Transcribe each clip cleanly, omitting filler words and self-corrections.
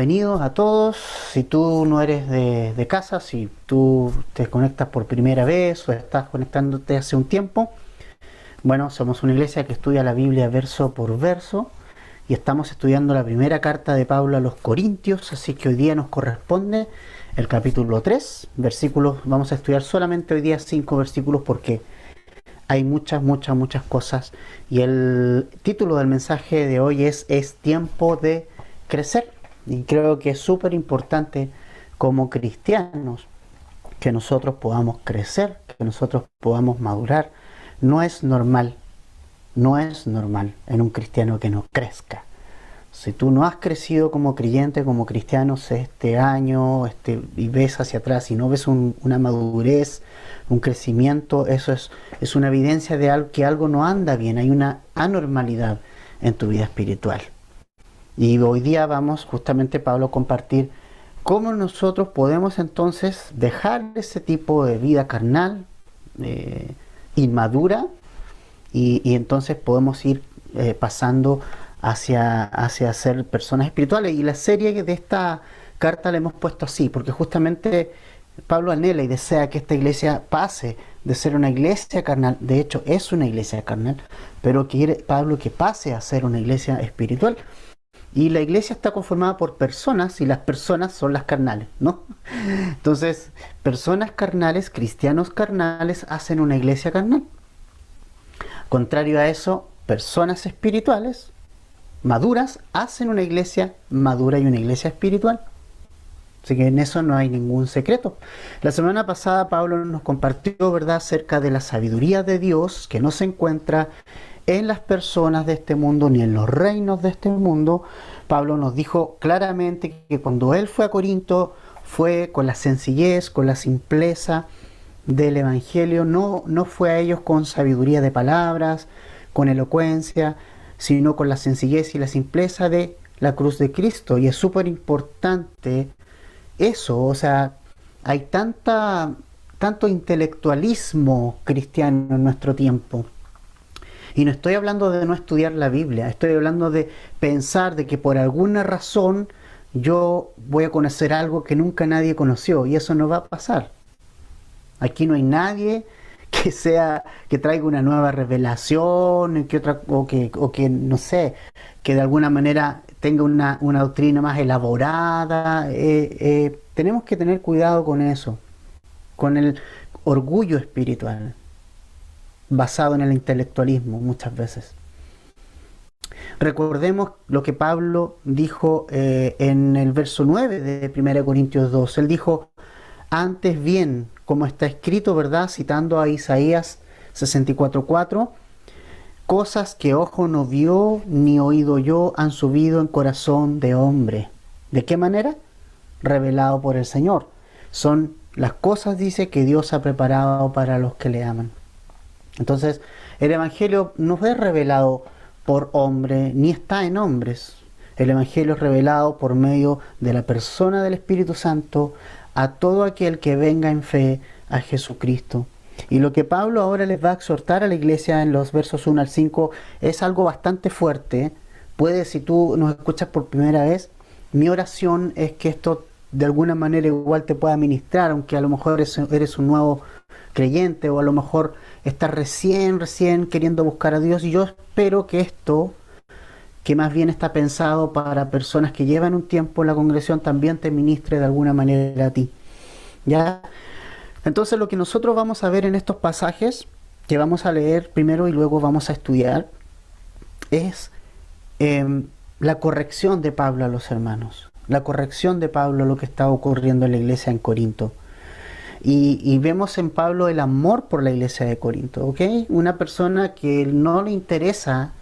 Bienvenidos a todos. Si tú no eres de casa, si tú te conectas por primera vez o estás conectándote hace un tiempo, bueno, somos una iglesia que estudia la Biblia verso por verso y estamos estudiando la primera carta de Pablo a los Corintios, así que hoy día nos corresponde el capítulo 3, versículos. Vamos a estudiar solamente hoy día 5 versículos porque hay muchas cosas y el título del mensaje de hoy es tiempo de crecer. Y creo que es súper importante como cristianos que nosotros podamos crecer, que nosotros podamos madurar. No es normal en un cristiano que no crezca. Si tú no has crecido como creyente, como cristiano este año, y ves hacia atrás y no ves una madurez, un crecimiento, eso es una evidencia de que algo no anda bien, hay una anormalidad en tu vida espiritual. Y hoy día vamos justamente, Pablo, a compartir cómo nosotros podemos entonces dejar ese tipo de vida carnal, inmadura, y entonces podemos ir pasando hacia ser personas espirituales. Y la serie de esta carta la hemos puesto así, porque justamente Pablo anhela y desea que esta iglesia pase de ser una iglesia carnal, de hecho es una iglesia carnal, pero quiere Pablo que pase a ser una iglesia espiritual. Y la iglesia está conformada por personas y las personas son las carnales, ¿no? Entonces, personas carnales, cristianos carnales, hacen una iglesia carnal. Contrario a eso, personas espirituales, maduras, hacen una iglesia madura y una iglesia espiritual. Así que en eso no hay ningún secreto. La semana pasada Pablo nos compartió, ¿verdad?, acerca de la sabiduría de Dios que no se encuentra en las personas de este mundo ni en los reinos de este mundo. Pablo nos dijo claramente que cuando él fue a Corinto fue con la sencillez, con la simpleza del evangelio, no fue a ellos con sabiduría de palabras, con elocuencia, sino con la sencillez y la simpleza de la cruz de Cristo. Y es súper importante eso, o sea, hay tanto intelectualismo cristiano en nuestro tiempo. Y no estoy hablando de no estudiar la Biblia, estoy hablando de pensar de que por alguna razón yo voy a conocer algo que nunca nadie conoció, y eso no va a pasar. Aquí no hay nadie que traiga una nueva revelación, o que no sé, que de alguna manera tenga una doctrina más elaborada. Tenemos que tener cuidado con eso, con el orgullo espiritual basado en el intelectualismo muchas veces. Recordemos lo que Pablo dijo en el verso 9 de 1 Corintios 2. Él dijo: antes bien, como está escrito, ¿verdad?, citando a Isaías 64:4, cosas que ojo no vio ni oído yo han subido en corazón de hombre. ¿De qué manera? Revelado por el Señor. Son las cosas, dice, que Dios ha preparado para los que le aman. Entonces, el Evangelio no fue revelado por hombre, ni está en hombres. El Evangelio es revelado por medio de la persona del Espíritu Santo a todo aquel que venga en fe a Jesucristo. Y lo que Pablo ahora les va a exhortar a la iglesia en los versos 1 al 5 es algo bastante fuerte. Si tú nos escuchas por primera vez, mi oración es que esto de alguna manera igual te pueda ministrar, aunque a lo mejor eres un nuevo creyente o a lo mejor estás recién queriendo buscar a Dios. Y yo espero que esto, que más bien está pensado para personas que llevan un tiempo en la congregación, también te ministre de alguna manera a ti. ¿Ya? Entonces lo que nosotros vamos a ver en estos pasajes, que vamos a leer primero y luego vamos a estudiar, es la corrección de Pablo a los hermanos. La corrección de Pablo a lo que estaba ocurriendo en la iglesia en Corinto. Y vemos en Pablo el amor por la iglesia de Corinto, ¿ok? Una persona que no le interesa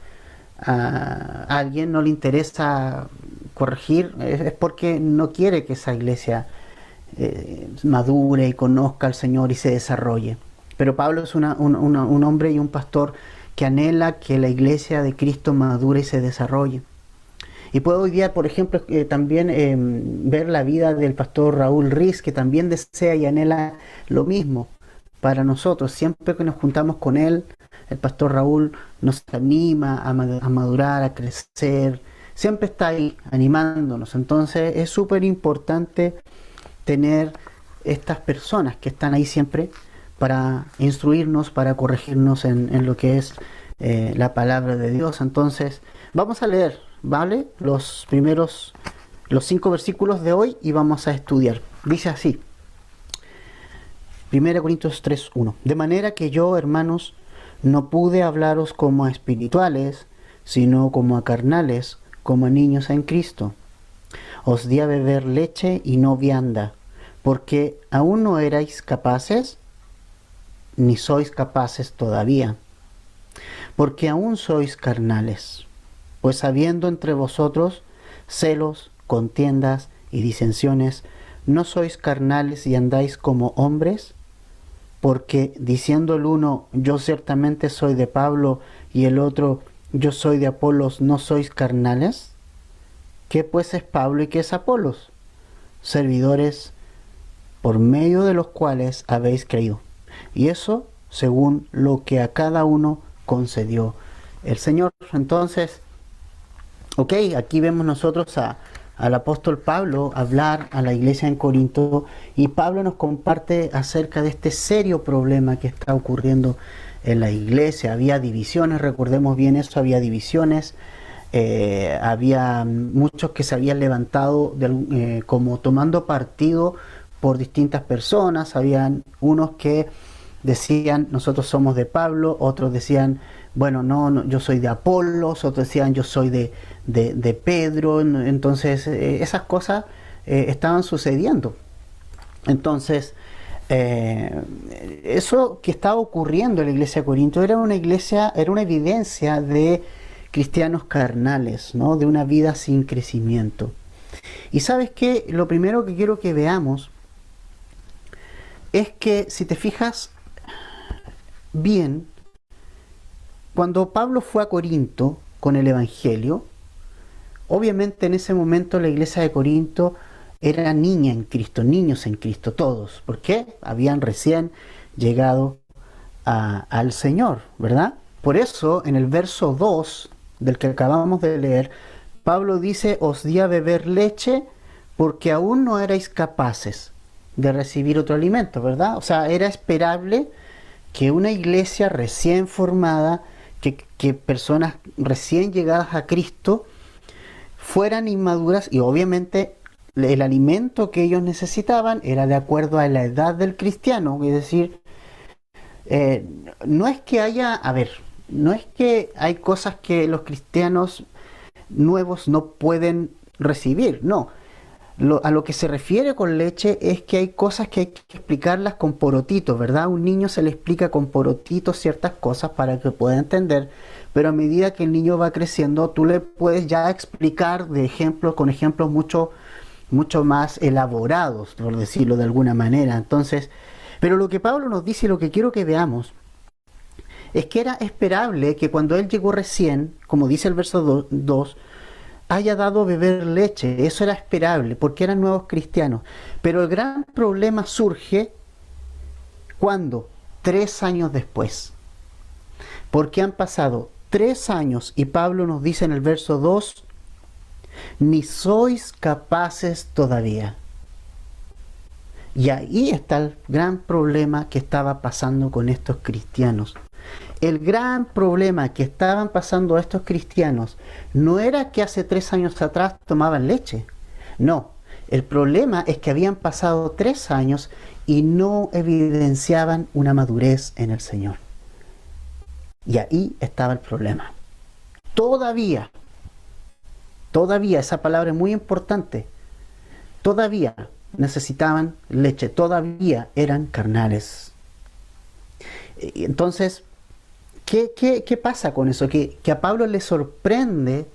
a alguien, no le interesa corregir, es porque no quiere que esa iglesia madure y conozca al Señor y se desarrolle. Pero Pablo es un hombre y un pastor que anhela que la iglesia de Cristo madure y se desarrolle. Y puedo hoy día, por ejemplo, también ver la vida del pastor Raúl Riz, que también desea y anhela lo mismo para nosotros. Siempre que nos juntamos con él, el pastor Raúl nos anima a madurar, a crecer, siempre está ahí animándonos. Entonces es súper importante tener estas personas que están ahí siempre para instruirnos, para corregirnos en lo que es la palabra de Dios. Entonces vamos a leer, ¿vale? Los 5 versículos de hoy y vamos a estudiar. Dice así, 1 Corintios 3:1. De manera que yo, hermanos, no pude hablaros como a espirituales, sino como a carnales, como a niños en Cristo. Os di a beber leche y no vianda, porque aún no erais capaces, ni sois capaces todavía, porque aún sois carnales. Pues habiendo entre vosotros celos, contiendas y disensiones, ¿no sois carnales y andáis como hombres? Porque diciendo el uno, yo ciertamente soy de Pablo, y el otro, yo soy de Apolos, ¿no sois carnales? ¿Qué pues es Pablo y qué es Apolos? Servidores por medio de los cuales habéis creído. Y eso según lo que a cada uno concedió el Señor. Entonces, ok, aquí vemos nosotros al apóstol Pablo hablar a la iglesia en Corinto, y Pablo nos comparte acerca de este serio problema que está ocurriendo en la iglesia. Había divisiones, recordemos bien eso, había divisiones, había muchos que se habían levantado como tomando partido por distintas personas. Habían unos que decían, nosotros somos de Pablo, otros decían, bueno, no, yo soy de Apolos, otros decían, yo soy de Pedro. Entonces esas cosas estaban sucediendo. Entonces eso que estaba ocurriendo en la iglesia de Corinto era una evidencia de cristianos carnales, ¿no? De una vida sin crecimiento. Y sabes qué, lo primero que quiero que veamos es que, si te fijas bien, cuando Pablo fue a Corinto con el Evangelio, obviamente en ese momento la iglesia de Corinto era niña en Cristo, niños en Cristo, todos. ¿Por qué? Habían recién llegado al Señor, ¿verdad? Por eso, en el verso 2 del que acabamos de leer, Pablo dice, os di a beber leche porque aún no erais capaces de recibir otro alimento, ¿verdad? O sea, era esperable que una iglesia recién formada, que personas recién llegadas a Cristo fueran inmaduras, y obviamente el alimento que ellos necesitaban era de acuerdo a la edad del cristiano. Es decir, no es que no es que hay cosas que los cristianos nuevos no pueden recibir, no. A lo que se refiere con leche es que hay cosas que hay que explicarlas con porotitos, ¿verdad? A un niño se le explica con porotitos ciertas cosas para que pueda entender, pero a medida que el niño va creciendo, tú le puedes ya explicar con ejemplos mucho más elaborados, por decirlo de alguna manera. Entonces, pero lo que Pablo nos dice y lo que quiero que veamos es que era esperable que cuando él llegó recién, como dice el verso 2, haya dado a beber leche. Eso era esperable porque eran nuevos cristianos. Pero el gran problema surge cuando 3 años después, porque han pasado 3 años y Pablo nos dice en el verso 2, ni sois capaces todavía. Y ahí está el gran problema que estaba pasando con estos cristianos. El gran problema que estaban pasando estos cristianos no era que hace 3 años atrás tomaban leche. No, el problema es que habían pasado 3 años y no evidenciaban una madurez en el Señor. Y ahí estaba el problema. Todavía, esa palabra es muy importante, todavía necesitaban leche, todavía eran carnales. Entonces, ¿qué pasa con eso? Que a Pablo le sorprende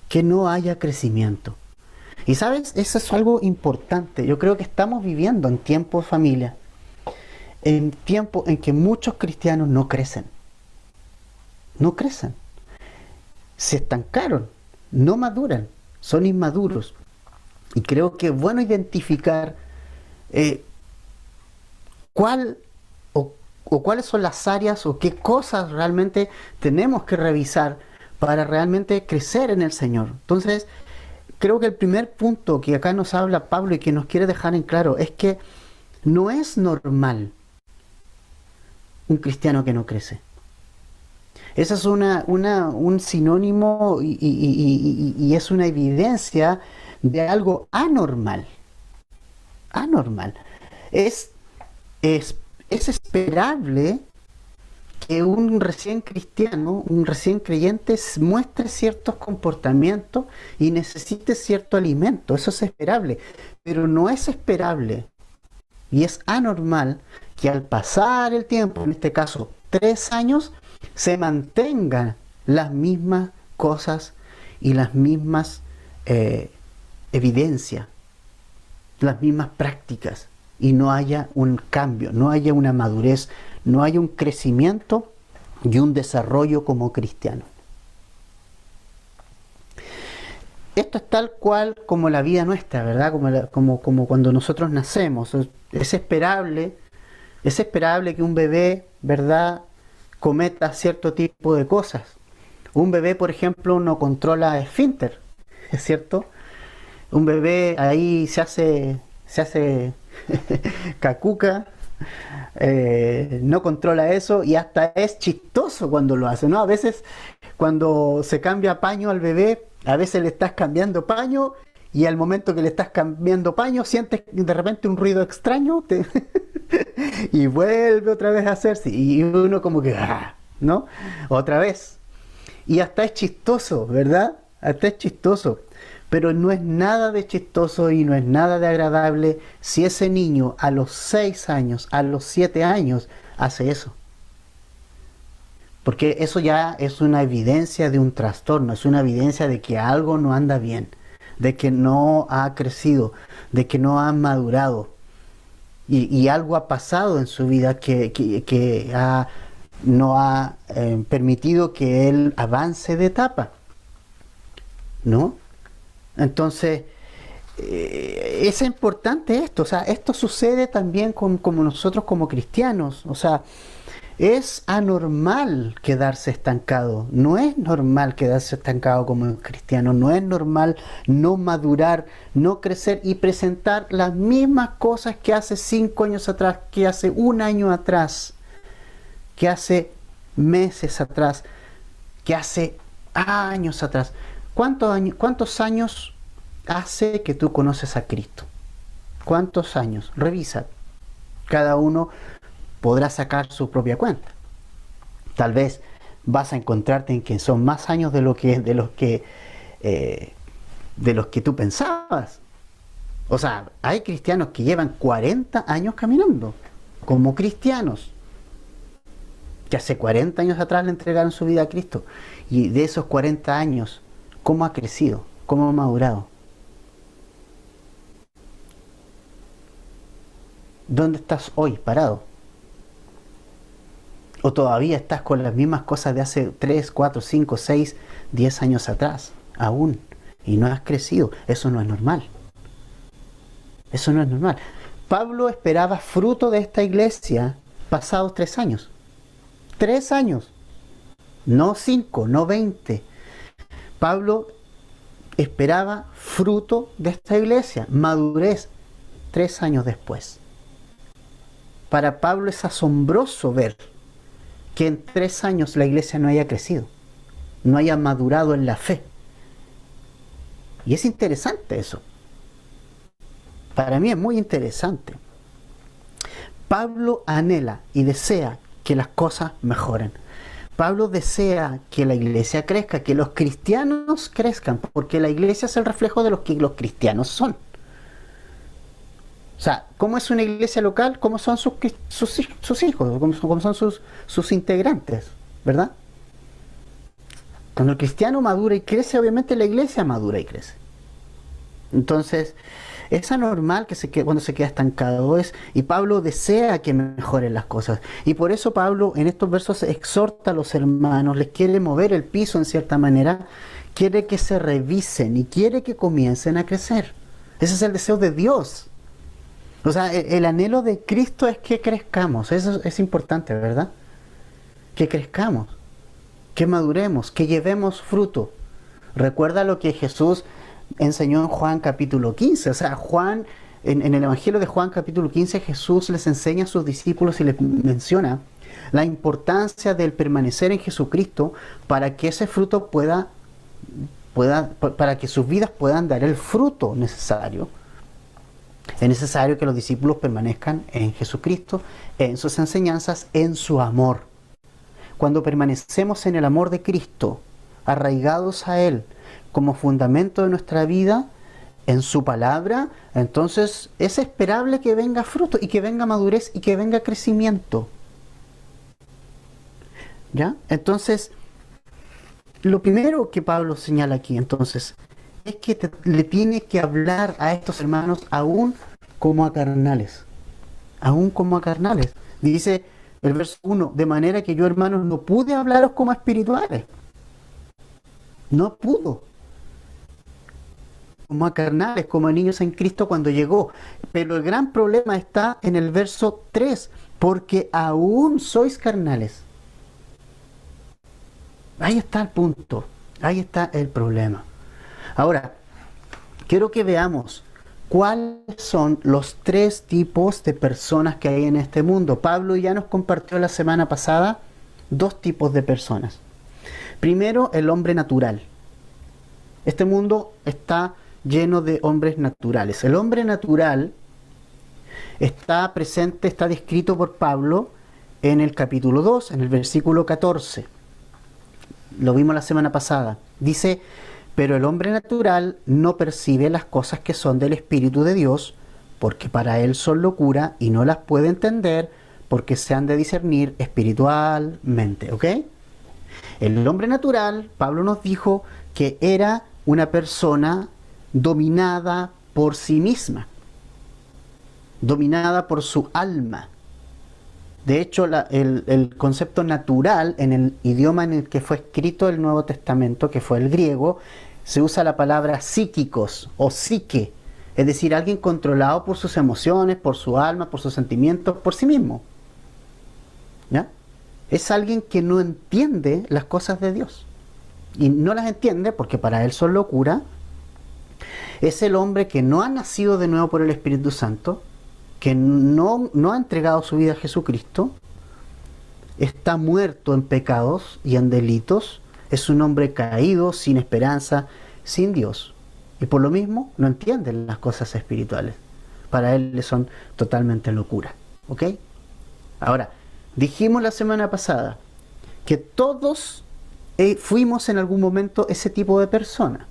que no haya crecimiento. Y sabes, eso es algo importante. Yo creo que estamos viviendo en tiempos, familia, en tiempos en que muchos cristianos no crecen. No crecen. Se estancaron, no maduran, son inmaduros. Y creo que es bueno identificar cuáles son las áreas o qué cosas realmente tenemos que revisar para realmente crecer en el Señor. Entonces, creo que el primer punto que acá nos habla Pablo y que nos quiere dejar en claro es que no es normal un cristiano que no crece. Esa es un sinónimo y es una evidencia de algo anormal. Anormal. Es, es esperable que un recién cristiano, un recién creyente, muestre ciertos comportamientos y necesite cierto alimento. Eso es esperable. Pero no es esperable y es anormal que al pasar el tiempo, en este caso 3 años, se mantengan las mismas cosas y las mismas evidencias, las mismas prácticas, y no haya un cambio, no haya una madurez, no haya un crecimiento y un desarrollo como cristiano. Esto es tal cual como la vida nuestra, ¿verdad? Como cuando nosotros nacemos. Es esperable que un bebé, ¿verdad?, cometa cierto tipo de cosas. Un bebé, por ejemplo, no controla esfínter, ¿es cierto? Un bebé ahí se hace cacuca, no controla eso y hasta es chistoso cuando lo hace, ¿no? A veces cuando se cambia paño al bebé, a veces le estás cambiando paño y al momento que le estás cambiando paño sientes de repente un ruido extraño y vuelve otra vez a hacerse y uno como que, ¿no? Otra vez. Y hasta es chistoso, ¿verdad? Hasta es chistoso. Pero no es nada de chistoso y no es nada de agradable si ese niño a los 6 años, a los 7 años, hace eso. Porque eso ya es una evidencia de un trastorno, es una evidencia de que algo no anda bien, de que no ha crecido, de que no ha madurado. Y algo ha pasado en su vida que no ha permitido que él avance de etapa, ¿no? Entonces, es importante esto, o sea, esto sucede también como nosotros como cristianos, o sea, es anormal quedarse estancado, no es normal quedarse estancado como cristiano, no es normal no madurar, no crecer y presentar las mismas cosas que hace 5 años atrás, que hace 1 año atrás, que hace meses atrás, que hace años atrás. ¿Cuántos años hace que tú conoces a Cristo? ¿Cuántos años? Revisa. Cada uno podrá sacar su propia cuenta. Tal vez vas a encontrarte en que son más años de los que tú pensabas. O sea, hay cristianos que llevan 40 años caminando como cristianos, que hace 40 años atrás le entregaron su vida a Cristo. Y de esos 40 años, ¿cómo ha crecido? ¿Cómo ha madurado? ¿Dónde estás hoy parado? ¿O todavía estás con las mismas cosas de hace 3, 4, 5, 6, 10 años atrás? Aún. Y no has crecido. Eso no es normal. Eso no es normal. Pablo esperaba fruto de esta iglesia pasados 3 años. 3 años. No 5, no 20. Pablo esperaba fruto de esta iglesia. Madurez 3 años después. Para Pablo es asombroso ver que en 3 años la iglesia no haya crecido, no haya madurado en la fe. Y es interesante eso. Para mí es muy interesante. Pablo anhela y desea que las cosas mejoren. Pablo desea que la iglesia crezca, que los cristianos crezcan, porque la iglesia es el reflejo de lo que los cristianos son. O sea, ¿cómo es una iglesia local? ¿Cómo son sus hijos? ¿Cómo son sus integrantes? ¿Verdad? Cuando el cristiano madura y crece, obviamente la iglesia madura y crece. Entonces, es anormal cuando se queda estancado y Pablo desea que mejoren las cosas. Y por eso Pablo en estos versos exhorta a los hermanos, les quiere mover el piso en cierta manera, quiere que se revisen y quiere que comiencen a crecer. Ese es el deseo de Dios. O sea, el anhelo de Cristo es que crezcamos. Eso es importante, ¿verdad? Que crezcamos. que maduremos, que llevemos fruto. Recuerda lo que Jesús enseñó en Juan capítulo 15. O sea, Juan, en el Evangelio de Juan capítulo 15, Jesús les enseña a sus discípulos y les menciona la importancia del permanecer en Jesucristo para que ese fruto para que sus vidas puedan dar el fruto necesario. Es necesario que los discípulos permanezcan en Jesucristo, en sus enseñanzas, en su amor. Cuando permanecemos en el amor de Cristo, arraigados a Él como fundamento de nuestra vida, en su palabra, entonces es esperable que venga fruto y que venga madurez y que venga crecimiento. ¿Ya? Entonces, lo primero que Pablo señala aquí, entonces, es que le tiene que hablar a estos hermanos aún como a carnales. Aún como a carnales. Dice el verso 1, de manera que yo, hermanos, no pude hablaros como a espirituales. No pudo. Como a carnales, como a niños en Cristo cuando llegó. Pero el gran problema está en el verso 3, porque aún sois carnales. Ahí está el punto, ahí está el problema. Ahora, quiero que veamos cuáles son los 3 tipos de personas que hay en este mundo. Pablo ya nos compartió la semana pasada 2 tipos de personas. Primero, el hombre natural. Este mundo está lleno de hombres naturales. El hombre natural está presente, está descrito por Pablo en el capítulo 2, en el versículo 14. Lo vimos la semana pasada. Dice, pero el hombre natural no percibe las cosas que son del Espíritu de Dios, porque para él son locura y no las puede entender, porque se han de discernir espiritualmente. ¿Ok? El hombre natural, Pablo nos dijo que era una persona dominada por sí misma, dominada por su alma. De hecho, el concepto natural en el idioma en el que fue escrito el Nuevo Testamento, que fue el griego, se usa la palabra psíquicos o psique, es decir, alguien controlado por sus emociones, por su alma, por sus sentimientos, por sí mismo. ¿Ya? Es alguien que no entiende las cosas de Dios. Y no las entiende porque para él son locura. Es el hombre que no ha nacido de nuevo por el Espíritu Santo, que no ha entregado su vida a Jesucristo, está muerto en pecados y en delitos, es un hombre caído, sin esperanza, sin Dios. Y por lo mismo no entiende las cosas espirituales. Para él le son totalmente locura. ¿Ok? Ahora, dijimos la semana pasada que todos fuimos en algún momento ese tipo de persona.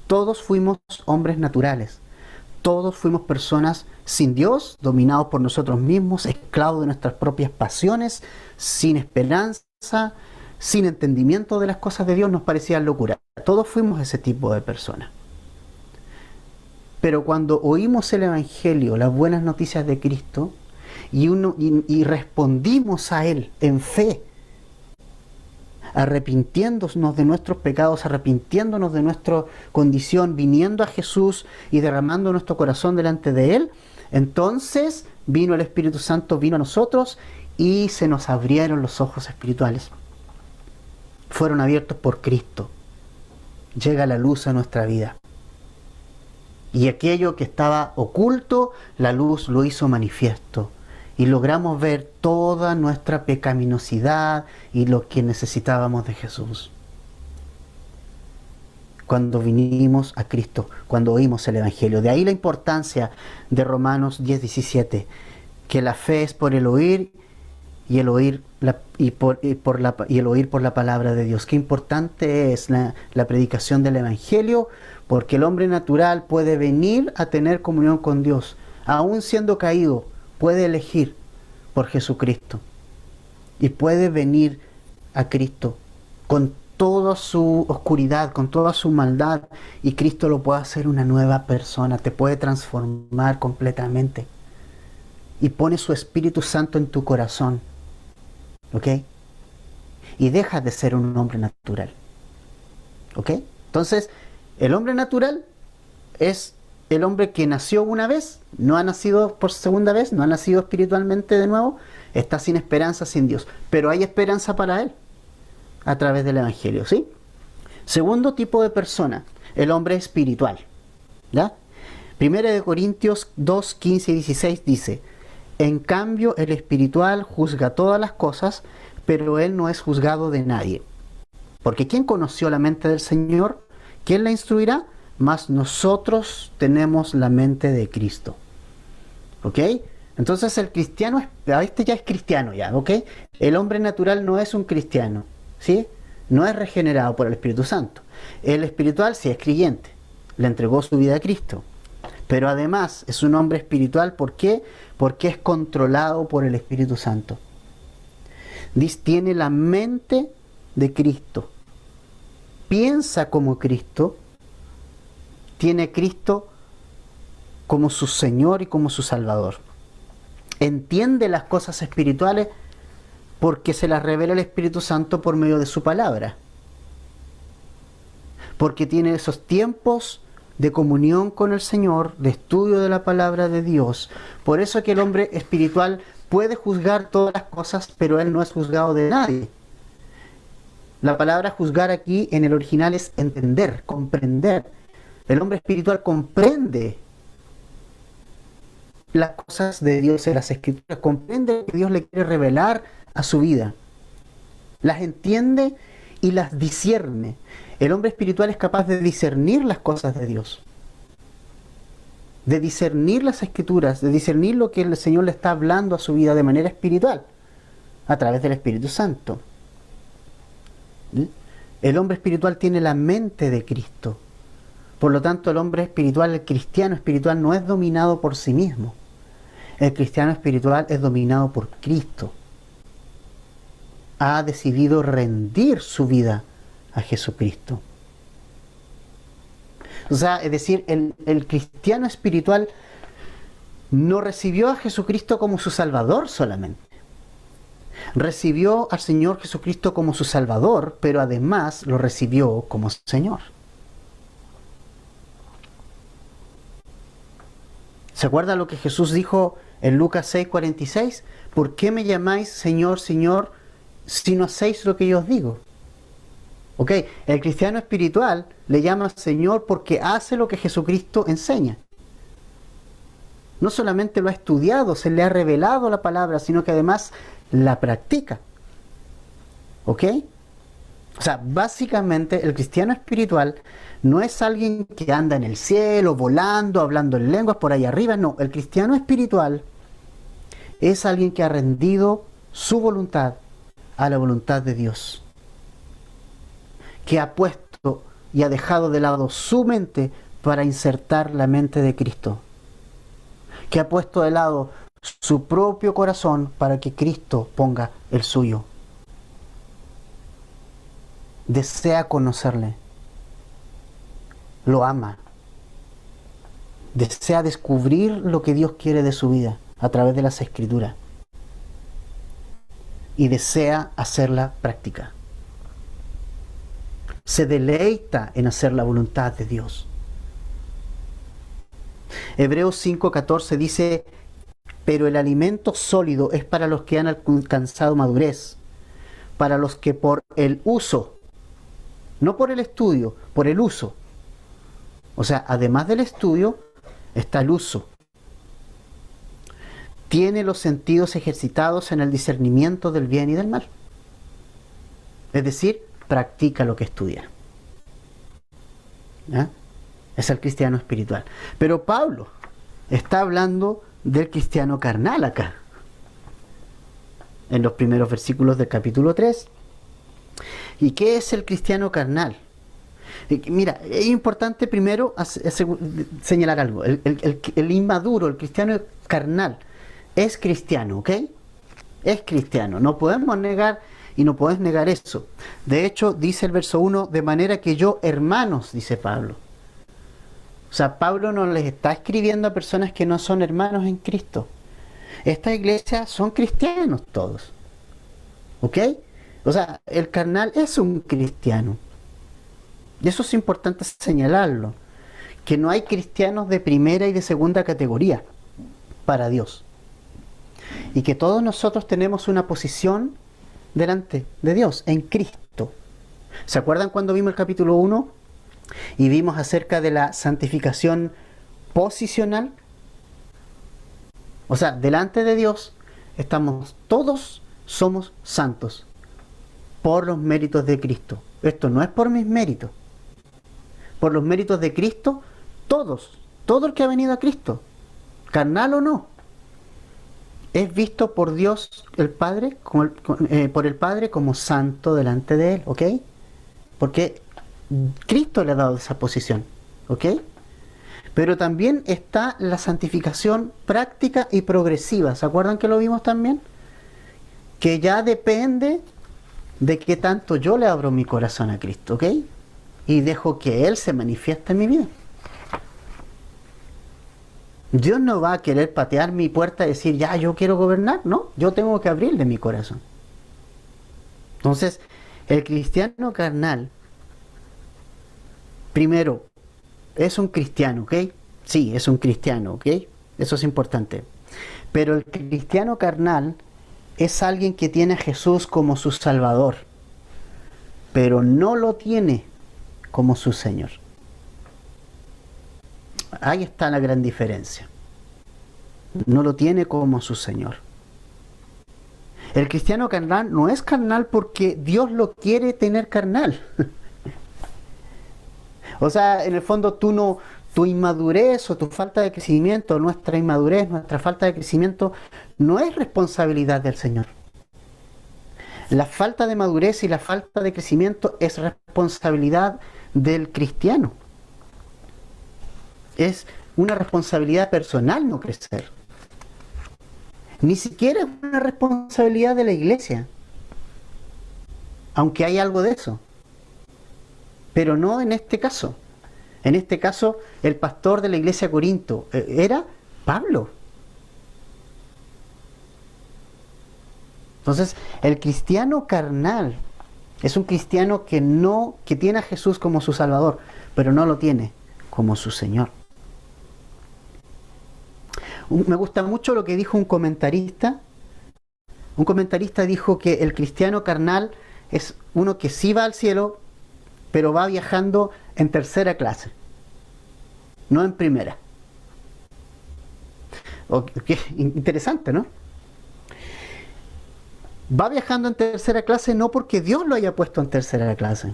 Todos fuimos hombres naturales. Todos fuimos personas sin Dios, dominados por nosotros mismos, esclavos de nuestras propias pasiones, sin esperanza, sin entendimiento de las cosas de Dios, nos parecían locura. Todos fuimos ese tipo de personas. Pero cuando oímos el Evangelio, las buenas noticias de Cristo, y respondimos a Él en fe, arrepintiéndonos de nuestros pecados, arrepintiéndonos de nuestra condición, viniendo a Jesús y derramando nuestro corazón delante de Él, entonces vino el Espíritu Santo, vino a nosotros y se nos abrieron los ojos espirituales. Fueron abiertos por Cristo. Llega la luz a nuestra vida. Y aquello que estaba oculto, la luz lo hizo manifiesto. Y logramos ver toda nuestra pecaminosidad y lo que necesitábamos de Jesús. Cuando vinimos a Cristo, cuando oímos el Evangelio. De ahí la importancia de Romanos 10:17, que la fe es por el oír y el oír por la palabra de Dios. Qué importante es la predicación del Evangelio, porque el hombre natural puede venir a tener comunión con Dios, aún siendo caído. Puede elegir por Jesucristo y puede venir a Cristo con toda su oscuridad, con toda su maldad, y Cristo lo puede hacer una nueva persona, te puede transformar completamente y pone su Espíritu Santo en tu corazón, ¿ok? Y dejas de ser un hombre natural, ¿ok? Entonces, el hombre natural es el hombre que nació una vez, no ha nacido por segunda vez, no ha nacido espiritualmente de nuevo, está sin esperanza, sin Dios. Pero hay esperanza para él. a través del Evangelio, ¿sí? Segundo tipo de persona, el hombre espiritual, ¿ya? Primera de Corintios 2, 15 y 16 dice: en cambio el espiritual juzga todas las cosas, pero él no es juzgado de nadie. Porque ¿quién conoció la mente del Señor? ¿Quién la instruirá? Mas nosotros tenemos la mente de Cristo. ¿Ok? Entonces el cristiano, este ya es cristiano ya, ¿ok? El hombre natural no es un cristiano, ¿sí? No es regenerado por el Espíritu Santo. El espiritual sí es creyente, le entregó su vida a Cristo. Pero además es un hombre espiritual, ¿por qué? Porque es controlado por el Espíritu Santo. Tiene la mente de Cristo, piensa como Cristo, tiene a Cristo como su Señor y como su Salvador. Entiende las cosas espirituales porque se las revela el Espíritu Santo por medio de su palabra. Porque tiene esos tiempos de comunión con el Señor, de estudio de la palabra de Dios. Por eso que el hombre espiritual puede juzgar todas las cosas, pero él no es juzgado de nadie. La palabra juzgar aquí en el original es entender, comprender. El hombre espiritual comprende las cosas de Dios en las Escrituras, comprende lo que Dios le quiere revelar a su vida. Las entiende y las discierne. El hombre espiritual es capaz de discernir las cosas de Dios, de discernir las Escrituras, de discernir lo que el Señor le está hablando a su vida de manera espiritual, a través del Espíritu Santo. ¿Sí? El hombre espiritual tiene la mente de Cristo. Por lo tanto, el hombre espiritual, el cristiano espiritual, no es dominado por sí mismo. El cristiano espiritual es dominado por Cristo. Ha decidido rendir su vida a Jesucristo. O sea, es decir, el cristiano espiritual no recibió a Jesucristo como su Salvador solamente. Recibió al Señor Jesucristo como su Salvador, pero además lo recibió como Señor. ¿Se acuerda lo que Jesús dijo en Lucas 6:46? ¿Por qué me llamáis Señor, Señor, si no hacéis lo que yo os digo? ¿Ok? El cristiano espiritual le llama Señor porque hace lo que Jesucristo enseña. No solamente lo ha estudiado, se le ha revelado la palabra, sino que además la practica. ¿Ok? O sea, básicamente el cristiano espiritual no es alguien que anda en el cielo, volando, hablando en lenguas por ahí arriba. No, el cristiano espiritual es alguien que ha rendido su voluntad a la voluntad de Dios, que ha puesto y ha dejado de lado su mente para insertar la mente de Cristo, que ha puesto de lado su propio corazón para que Cristo ponga el suyo. Desea conocerle, lo ama, desea descubrir lo que Dios quiere de su vida a través de las Escrituras y desea hacerla práctica. Se deleita en hacer la voluntad de Dios. Hebreos 5:14 dice: pero el alimento sólido es para los que han alcanzado madurez, para los que por el uso, no por el estudio, por el uso. O sea, además del estudio, está el uso. Tiene los sentidos ejercitados en el discernimiento del bien y del mal. Es decir, practica lo que estudia. ¿Ya? Es el cristiano espiritual. Pero Pablo está hablando del cristiano carnal acá. En los primeros versículos del capítulo 3. ¿Y qué es el cristiano carnal? Mira, es importante primero señalar algo. El inmaduro, el cristiano carnal, es cristiano, ¿ok? Es cristiano. No podemos negar y no puedes negar eso. De hecho, dice el verso 1, de manera que yo, hermanos, dice Pablo. O sea, Pablo no les está escribiendo a personas que no son hermanos en Cristo. Esta iglesia son cristianos todos. ¿Ok? O sea, el carnal es un cristiano. Y eso es importante señalarlo. Que no hay cristianos de primera y de segunda categoría para Dios. Y que todos nosotros tenemos una posición delante de Dios, en Cristo. ¿Se acuerdan cuando vimos el capítulo 1 y vimos acerca de la santificación posicional? O sea, delante de Dios todos somos santos por los méritos de Cristo. Esto no es por mis méritos. Por los méritos de Cristo, todo el que ha venido a Cristo, carnal o no, es visto por Dios el Padre, por el Padre como santo delante de Él, ¿ok? Porque Cristo le ha dado esa posición, ¿ok? Pero también está la santificación práctica y progresiva. ¿Se acuerdan que lo vimos también? Que ya depende de qué tanto yo le abro mi corazón a Cristo, ¿ok? Y dejo que Él se manifieste en mi vida. Dios no va a querer patear mi puerta y decir, ya, yo quiero gobernar. No, yo tengo que abrirle mi corazón. Entonces, el cristiano carnal, primero, es un cristiano, ¿ok? Sí, es un cristiano, ¿ok? Eso es importante. Pero el cristiano carnal es alguien que tiene a Jesús como su Salvador, pero no lo tiene como su Señor. Ahí está la gran diferencia. No lo tiene como su Señor. El cristiano carnal no es carnal porque Dios lo quiere tener carnal. O sea, en el fondo tu inmadurez o tu falta de crecimiento, nuestra inmadurez, nuestra falta de crecimiento, no es responsabilidad del Señor. La falta de madurez y la falta de crecimiento es responsabilidad del cristiano. Es una responsabilidad personal no crecer. Ni siquiera es una responsabilidad de la iglesia, aunque hay algo de eso. Pero no en este caso. En este caso, el pastor de la iglesia de Corinto era Pablo. Entonces, el cristiano carnal es un cristiano que tiene a Jesús como su Salvador, pero no lo tiene como su Señor. Me gusta mucho lo que dijo un comentarista. Un comentarista dijo que el cristiano carnal es uno que sí va al cielo, pero va viajando en tercera clase, no en primera. Interesante, ¿no? Va viajando en tercera clase no porque Dios lo haya puesto en tercera clase.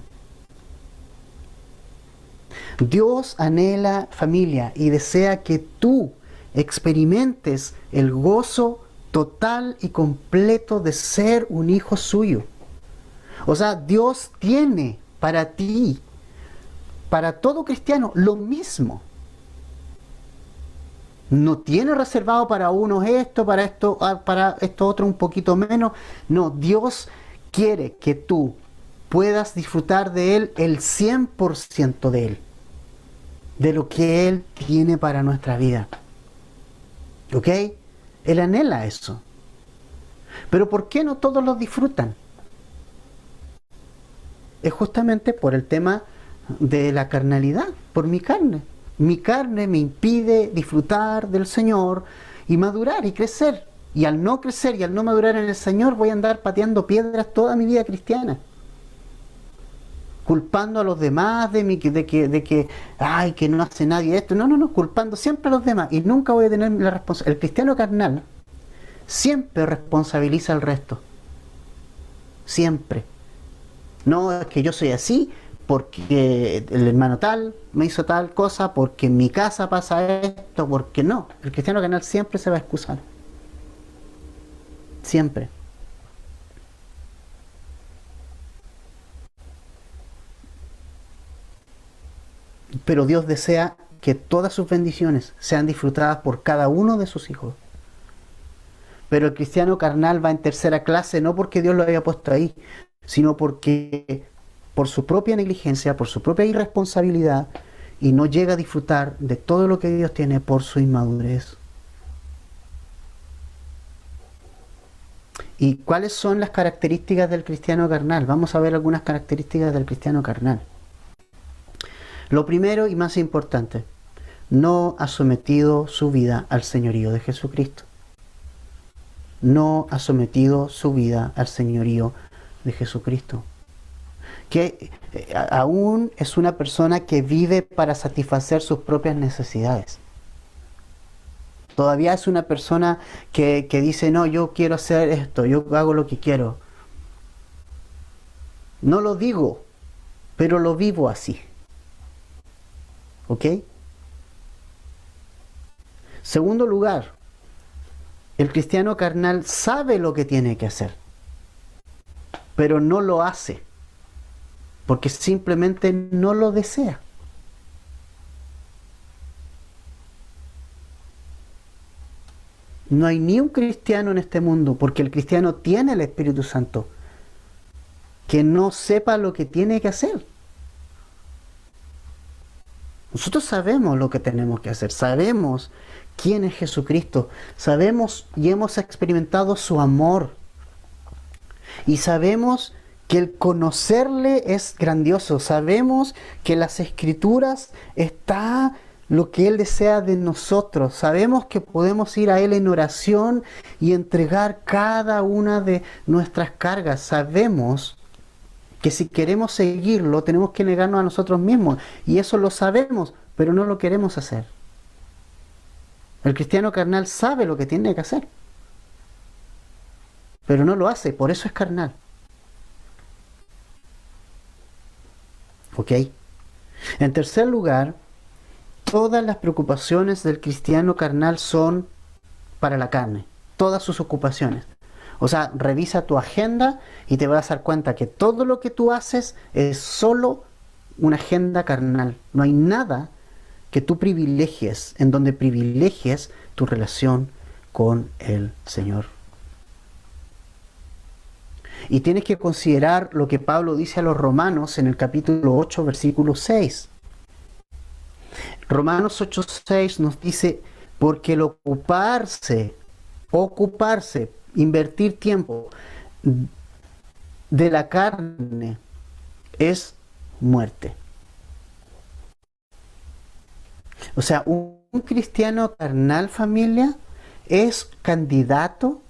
Dios anhela familia y desea que tú experimentes el gozo total y completo de ser un hijo suyo. O sea, Dios tiene para ti, para todo cristiano, lo mismo. No tiene reservado para unos esto, para esto otro un poquito menos. No, Dios quiere que tú puedas disfrutar de Él el 100% de Él, de lo que Él tiene para nuestra vida. ¿Ok? Él anhela eso. Pero ¿por qué no todos lo disfrutan? Es justamente por el tema de la carnalidad, por mi carne. Mi carne me impide disfrutar del Señor y madurar y crecer. Y al no crecer y al no madurar en el Señor voy a andar pateando piedras toda mi vida cristiana. Culpando a los demás de que ay, que no hace nadie esto. No, culpando siempre a los demás. Y nunca voy a tener la responsabilidad. El cristiano carnal siempre responsabiliza al resto. Siempre. No, es que yo soy así porque el hermano tal me hizo tal cosa, porque en mi casa pasa esto, porque no. El cristiano carnal siempre se va a excusar. Siempre. Pero Dios desea que todas sus bendiciones sean disfrutadas por cada uno de sus hijos. Pero el cristiano carnal va en tercera clase no porque Dios lo haya puesto ahí, sino porque por su propia negligencia, por su propia irresponsabilidad, y no llega a disfrutar de todo lo que Dios tiene por su inmadurez. ¿Y cuáles son las características del cristiano carnal? Vamos a ver algunas características del cristiano carnal. Lo primero y más importante, no ha sometido su vida al señorío de Jesucristo. No ha sometido su vida al señorío de Jesucristo. Que aún es una persona que vive para satisfacer sus propias necesidades. Todavía es una persona que dice, no, yo quiero hacer esto, yo hago lo que quiero. No lo digo, pero lo vivo así. ¿Ok? Segundo lugar, el cristiano carnal sabe lo que tiene que hacer, pero no lo hace, porque simplemente no lo desea. No hay ni un cristiano en este mundo, porque el cristiano tiene el Espíritu Santo, que no sepa lo que tiene que hacer. Nosotros sabemos lo que tenemos que hacer, sabemos quién es Jesucristo, sabemos y hemos experimentado su amor, y sabemos que el conocerle es grandioso, sabemos que en las Escrituras está lo que Él desea de nosotros, sabemos que podemos ir a Él en oración y entregar cada una de nuestras cargas, sabemos que si queremos seguirlo tenemos que negarnos a nosotros mismos, y eso lo sabemos, pero no lo queremos hacer. El cristiano carnal sabe lo que tiene que hacer, pero no lo hace, por eso es carnal. ¿Ok? En tercer lugar, todas las preocupaciones del cristiano carnal son para la carne, todas sus ocupaciones. O sea, revisa tu agenda y te vas a dar cuenta que todo lo que tú haces es solo una agenda carnal. No hay nada que tú privilegies, en donde privilegies tu relación con el Señor. Y tienes que considerar lo que Pablo dice a los romanos en el capítulo 8, versículo 6. Romanos 8, 6 nos dice, porque el ocuparse, invertir tiempo de la carne es muerte. O sea, un cristiano carnal, familia, es candidato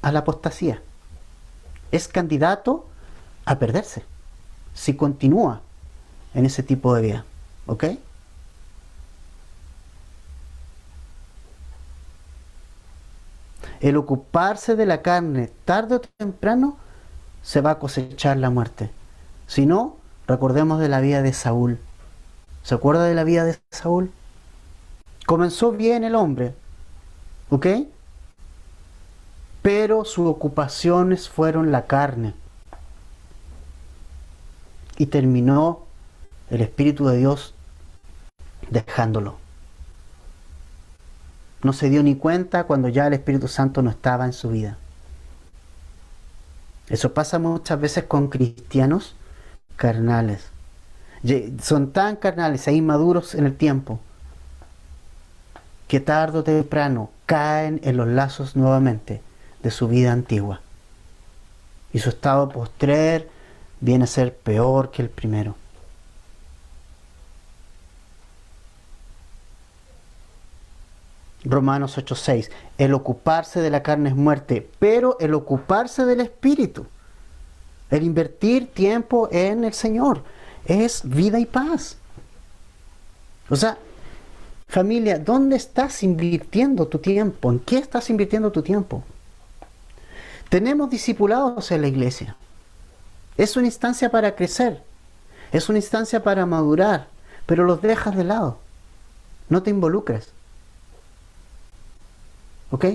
a la apostasía. Es candidato a perderse si continúa en ese tipo de vida. ¿Ok? El ocuparse de la carne tarde o temprano se va a cosechar la muerte. Si no, recordemos de la vida de Saúl. ¿Se acuerda de la vida de Saúl? Comenzó bien el hombre, ¿ok? Pero sus ocupaciones fueron la carne. Y terminó el Espíritu de Dios dejándolo. No se dio ni cuenta cuando ya el Espíritu Santo no estaba en su vida. Eso pasa muchas veces con cristianos carnales. Son tan carnales e inmaduros en el tiempo que tarde o temprano caen en los lazos nuevamente de su vida antigua. Y su estado postrer viene a ser peor que el primero. Romanos 8:6. El ocuparse de la carne es muerte, pero el ocuparse del Espíritu, el invertir tiempo en el Señor, es vida y paz. O sea, familia, ¿dónde estás invirtiendo tu tiempo? ¿En qué estás invirtiendo tu tiempo? Tenemos discipulados en la iglesia. Es una instancia para crecer, es una instancia para madurar, pero los dejas de lado. No te involucres. ¿Ok?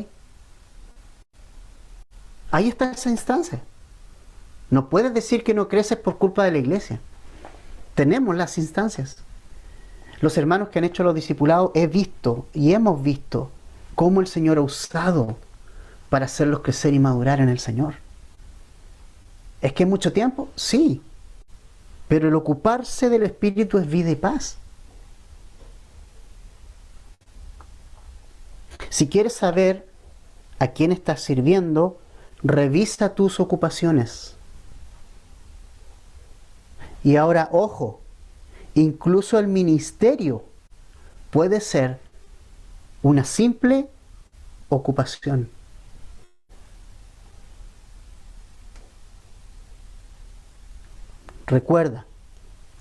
Ahí está esa instancia. No puedes decir que no creces por culpa de la iglesia. Tenemos las instancias. Los hermanos que han hecho los discipulados he visto y hemos visto cómo el Señor ha usado para hacerlos crecer y madurar en el Señor. ¿Es que es mucho tiempo? Sí. Pero el ocuparse del Espíritu es vida y paz. Si quieres saber a quién estás sirviendo, revisa tus ocupaciones. Y ahora, ojo, incluso el ministerio puede ser una simple ocupación. recuerda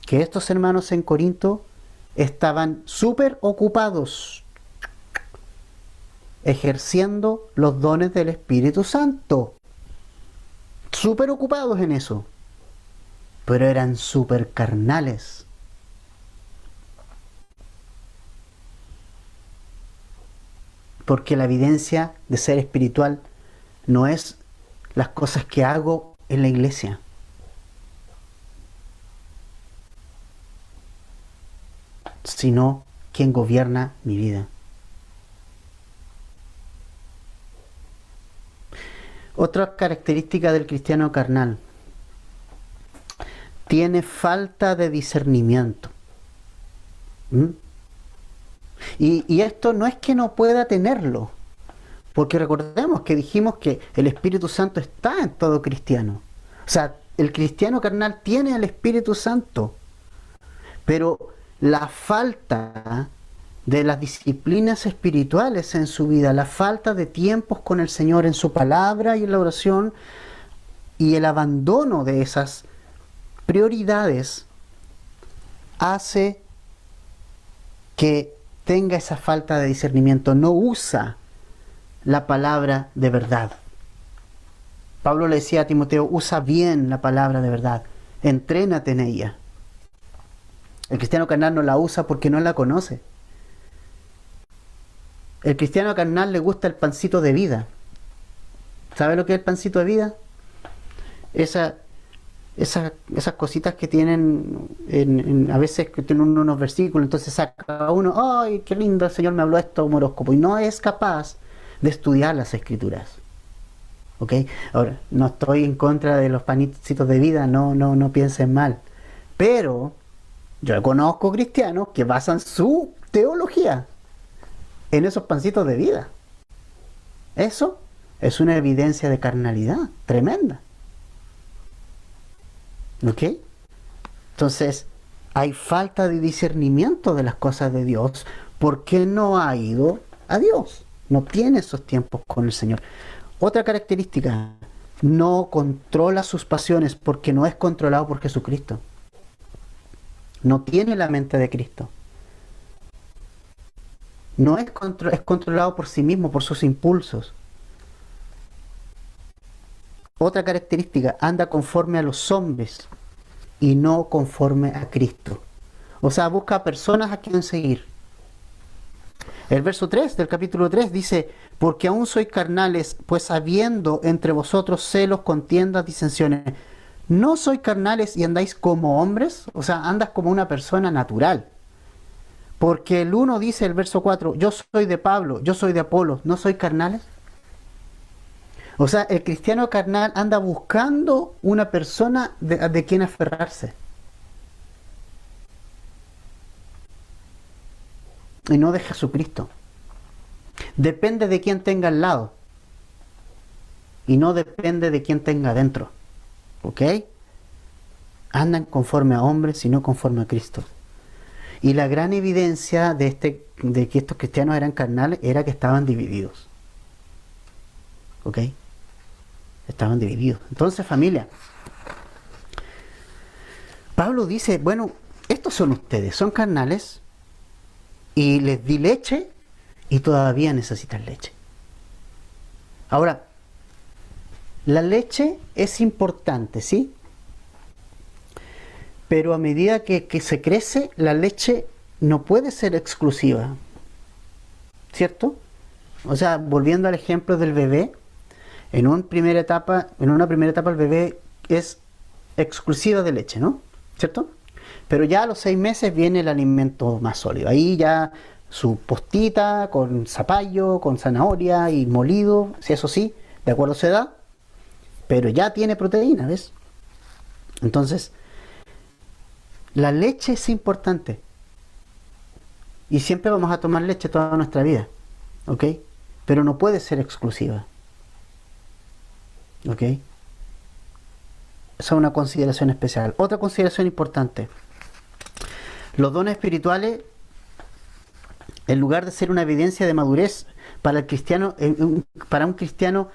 que estos hermanos en Corinto estaban súper ocupados ejerciendo los dones del Espíritu Santo. Súper ocupados en eso. Pero eran súper carnales. Porque la evidencia de ser espiritual no es las cosas que hago en la iglesia. Sino quien gobierna mi vida. Otra característica del cristiano carnal: tiene falta de discernimiento. Y esto no es que no pueda tenerlo, porque recordemos que dijimos que el Espíritu Santo está en todo cristiano. O sea, el cristiano carnal tiene el Espíritu Santo, pero la falta de las disciplinas espirituales en su vida, la falta de tiempos con el Señor en su palabra y en la oración, y el abandono de esas prioridades, hace que tenga esa falta de discernimiento. No usa la palabra de verdad. Pablo le decía a Timoteo: usa bien la palabra de verdad, entrénate en ella. El cristiano carnal no la usa porque no la conoce. El cristiano carnal le gusta el pancito de vida. ¿Sabe lo que es el pancito de vida? Esas cositas que tienen a veces que tienen unos versículos, entonces saca uno: ¡ay, qué lindo! El Señor me habló esto como horóscopo. Y no es capaz de estudiar las Escrituras. ¿Ok? Ahora, no estoy en contra de los pancitos de vida, no piensen mal. Pero yo conozco cristianos que basan su teología en esos pancitos de vida. Eso es una evidencia de carnalidad tremenda. ¿Ok? Entonces, hay falta de discernimiento de las cosas de Dios porque no ha ido a Dios. No tiene esos tiempos con el Señor. Otra característica: no controla sus pasiones porque no es controlado por Jesucristo. No tiene la mente de Cristo. No es controlado por sí mismo, por sus impulsos. Otra característica: anda conforme a los hombres y no conforme a Cristo. O sea, busca personas a quien seguir. El verso 3 del capítulo 3 dice: porque aún sois carnales, pues habiendo entre vosotros celos, contiendas, disensiones, ¿no sois carnales y andáis como hombres? O sea, andas como una persona natural. Porque el 1 dice, el verso 4, yo soy de Pablo, yo soy de Apolo, ¿no soy carnales? O sea, el cristiano carnal anda buscando una persona de quien aferrarse. Y no de Jesucristo. Depende de quién tenga al lado. Y no depende de quién tenga adentro. ¿Ok? Andan conforme a hombres y no conforme a Cristo. Y la gran evidencia de que estos cristianos eran carnales era que estaban divididos. ¿Ok? Estaban divididos. Entonces, familia, Pablo dice: bueno, estos son ustedes, son carnales, y les di leche y todavía necesitan leche. Ahora, la leche es importante, ¿sí? Pero a medida que se crece, la leche no puede ser exclusiva, ¿cierto? O sea, volviendo al ejemplo del bebé, en una primera etapa el bebé es exclusiva de leche, ¿no? ¿Cierto? Pero ya a los 6 meses viene el alimento más sólido. Ahí ya su postita con zapallo, con zanahoria y molido, si eso sí, de acuerdo a su edad, pero ya tiene proteína, ¿ves? Entonces, la leche es importante. Y siempre vamos a tomar leche toda nuestra vida, ¿ok? Pero no puede ser exclusiva, ¿ok? Esa es una consideración especial. Otra consideración importante: los dones espirituales, en lugar de ser una evidencia de madurez para el cristiano, para un cristiano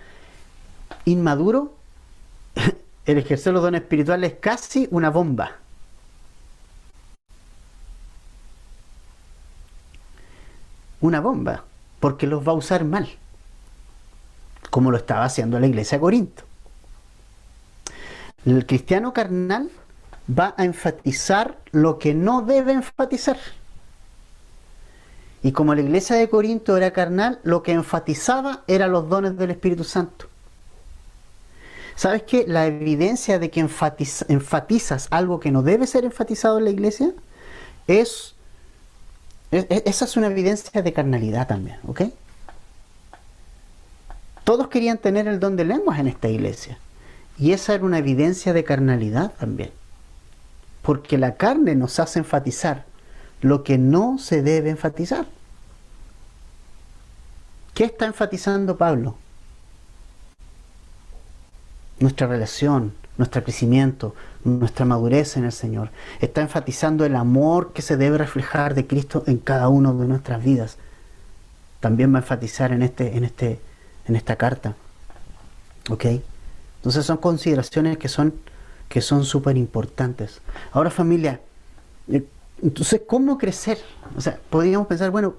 inmaduro, el ejercer los dones espirituales es casi una bomba. Una bomba, porque los va a usar mal, como lo estaba haciendo la iglesia de Corinto. El cristiano carnal va a enfatizar lo que no debe enfatizar. Y como la iglesia de Corinto era carnal, lo que enfatizaba eran los dones del Espíritu Santo. ¿Sabes qué? La evidencia de que enfatizas algo que no debe ser enfatizado en la iglesia esa es una evidencia de carnalidad también, ¿ok? Todos querían tener el don de lenguas en esta iglesia. Y esa era una evidencia de carnalidad también. Porque la carne nos hace enfatizar lo que no se debe enfatizar. ¿Qué está enfatizando Pablo? Nuestra relación, nuestro crecimiento, nuestra madurez en el Señor. Está enfatizando el amor que se debe reflejar de Cristo en cada uno de nuestras vidas. También va a enfatizar en esta carta. ¿Ok? Entonces son consideraciones que son súper importantes. Ahora, familia, entonces, ¿cómo crecer? O sea, podríamos pensar, bueno,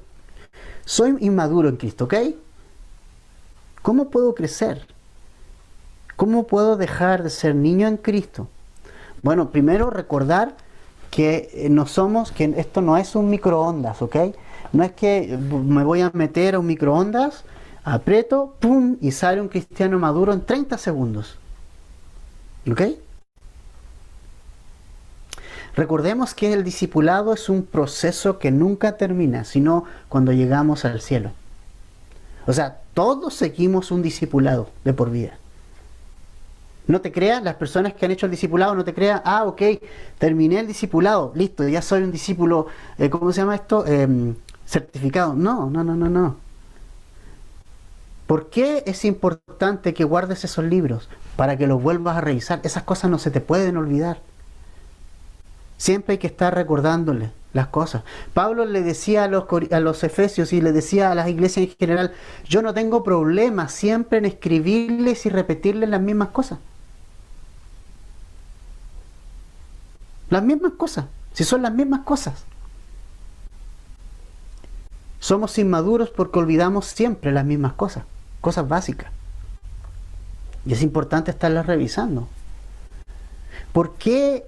soy inmaduro en Cristo, ¿ok? ¿Cómo puedo crecer? ¿Cómo puedo dejar de ser niño en Cristo? Bueno, primero recordar que que esto no es un microondas, ¿ok? No es que me voy a meter a un microondas, aprieto, ¡pum! Y sale un cristiano maduro en 30 segundos. ¿Ok? Recordemos que el discipulado es un proceso que nunca termina, sino cuando llegamos al cielo. O sea, todos seguimos un discipulado de por vida. No te creas, las personas que han hecho el discipulado, no te creas, ok, terminé el discipulado, listo, ya soy un discípulo, ¿cómo se llama esto? Certificado. No. ¿Por qué es importante que guardes esos libros? Para que los vuelvas a revisar. Esas cosas no se te pueden olvidar. Siempre hay que estar recordándole las cosas. Pablo le decía a los efesios y le decía a las iglesias en general, yo no tengo problema siempre en escribirles y repetirles las mismas cosas. Las mismas cosas, si son las mismas cosas. Somos inmaduros porque olvidamos siempre las mismas cosas básicas. Y es importante estarlas revisando. ¿Por qué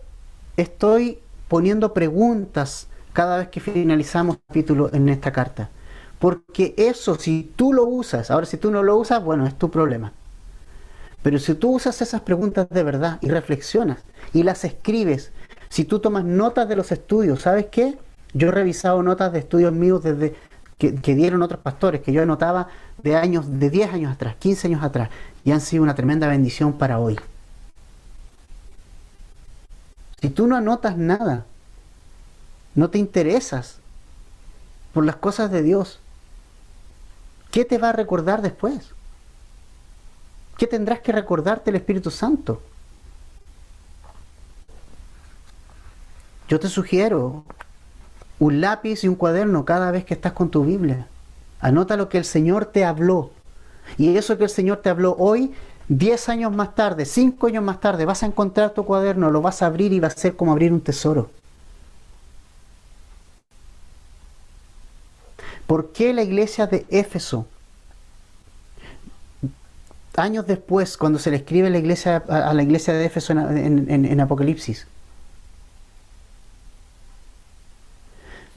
estoy poniendo preguntas cada vez que finalizamos capítulo en esta carta? Porque eso, si tú lo usas, ahora si tú no lo usas, bueno, es tu problema. Pero si tú usas esas preguntas de verdad y reflexionas y las escribes, si tú tomas notas de los estudios, ¿sabes qué? Yo he revisado notas de estudios míos desde que dieron otros pastores, que yo anotaba de 10 años atrás, 15 años atrás, y han sido una tremenda bendición para hoy. Si tú no anotas nada, no te interesas por las cosas de Dios, ¿qué te va a recordar después? ¿Qué tendrás que recordarte el Espíritu Santo? Yo te sugiero un lápiz y un cuaderno cada vez que estás con tu Biblia. Anota lo que el Señor te habló. Y eso que el Señor te habló hoy, 10 años más tarde, 5 años más tarde, vas a encontrar tu cuaderno, lo vas a abrir y va a ser como abrir un tesoro. ¿Por qué la iglesia de Éfeso, años después, cuando se le escribe a la iglesia de Éfeso en Apocalipsis,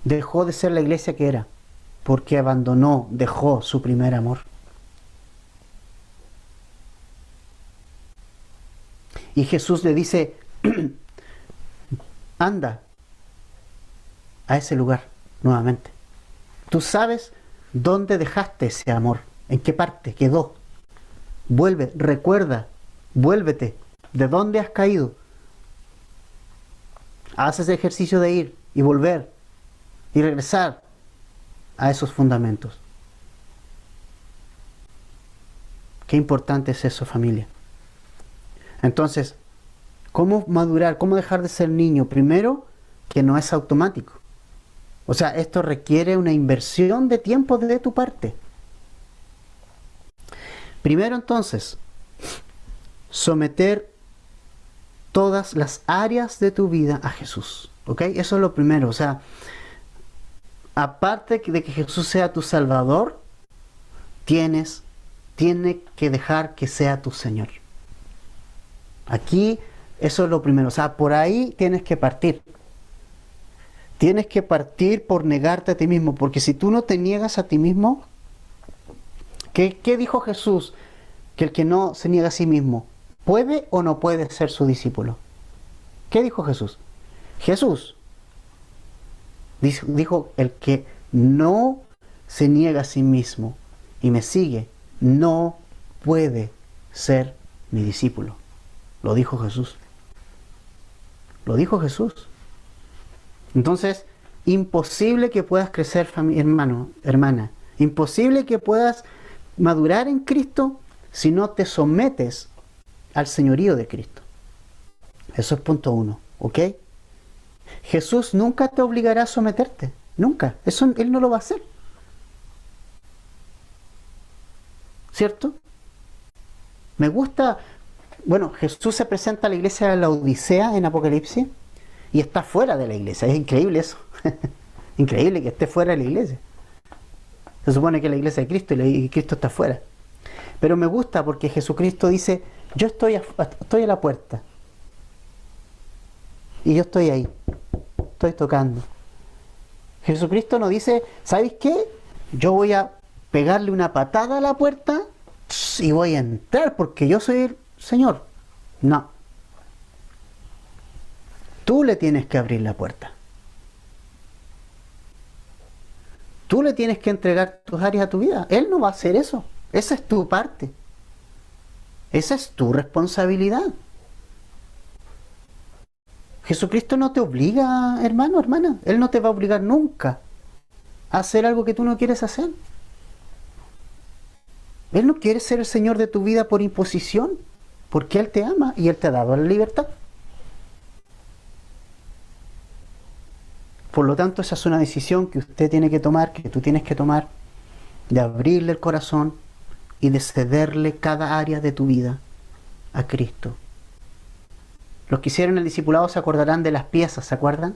dejó de ser la iglesia que era? Porque dejó su primer amor. Y Jesús le dice, anda a ese lugar nuevamente. Tú sabes dónde dejaste ese amor, en qué parte quedó. Vuelve, recuerda, vuélvete, de dónde has caído. Haz ese ejercicio de ir y volver y regresar a esos fundamentos. Qué importante es eso, familia. Entonces, ¿cómo madurar? ¿Cómo dejar de ser niño? Primero, que no es automático. O sea, esto requiere una inversión de tiempo de tu parte. Primero, entonces, someter todas las áreas de tu vida a Jesús. ¿Ok? Eso es lo primero. O sea, aparte de que Jesús sea tu Salvador, tiene que dejar que sea tu Señor. Aquí, eso es lo primero. O sea, por ahí tienes que partir. Tienes que partir por negarte a ti mismo. Porque si tú no te niegas a ti mismo, ¿qué dijo Jesús? Que el que no se niega a sí mismo, ¿puede o no puede ser su discípulo? ¿Qué dijo Jesús? Jesús dijo, el que no se niega a sí mismo y me sigue, no puede ser mi discípulo. Lo dijo Jesús. Lo dijo Jesús. Entonces, imposible que puedas crecer, hermano, hermana. Imposible que puedas madurar en Cristo si no te sometes al señorío de Cristo. Eso es punto 1, ¿ok? Jesús nunca te obligará a someterte. Nunca. Eso Él no lo va a hacer. ¿Cierto? Me gusta... Bueno, Jesús se presenta a la iglesia de la Odisea en Apocalipsis y está fuera de la iglesia. Es increíble eso. Increíble que esté fuera de la iglesia. Se supone que es la iglesia de Cristo y Cristo está fuera. Pero me gusta porque Jesucristo dice, yo estoy a la puerta. Y yo estoy ahí. Estoy tocando. Jesucristo nos dice, ¿sabes qué? Yo voy a pegarle una patada a la puerta y voy a entrar porque yo soy el Señor. No. Tú le tienes que abrir la puerta. Tú le tienes que entregar tus áreas a tu vida. Él no va a hacer eso. Esa es tu parte. Esa es tu responsabilidad. Jesucristo no te obliga, hermano, hermana. Él no te va a obligar nunca a hacer algo que tú no quieres hacer. Él no quiere ser el Señor de tu vida por imposición, porque Él te ama y Él te ha dado la libertad. Por lo tanto, esa es una decisión que usted tiene que tomar, que tú tienes que tomar, de abrirle el corazón y de cederle cada área de tu vida a Cristo. Los que hicieron el discipulado se acordarán de las piezas, ¿se acuerdan?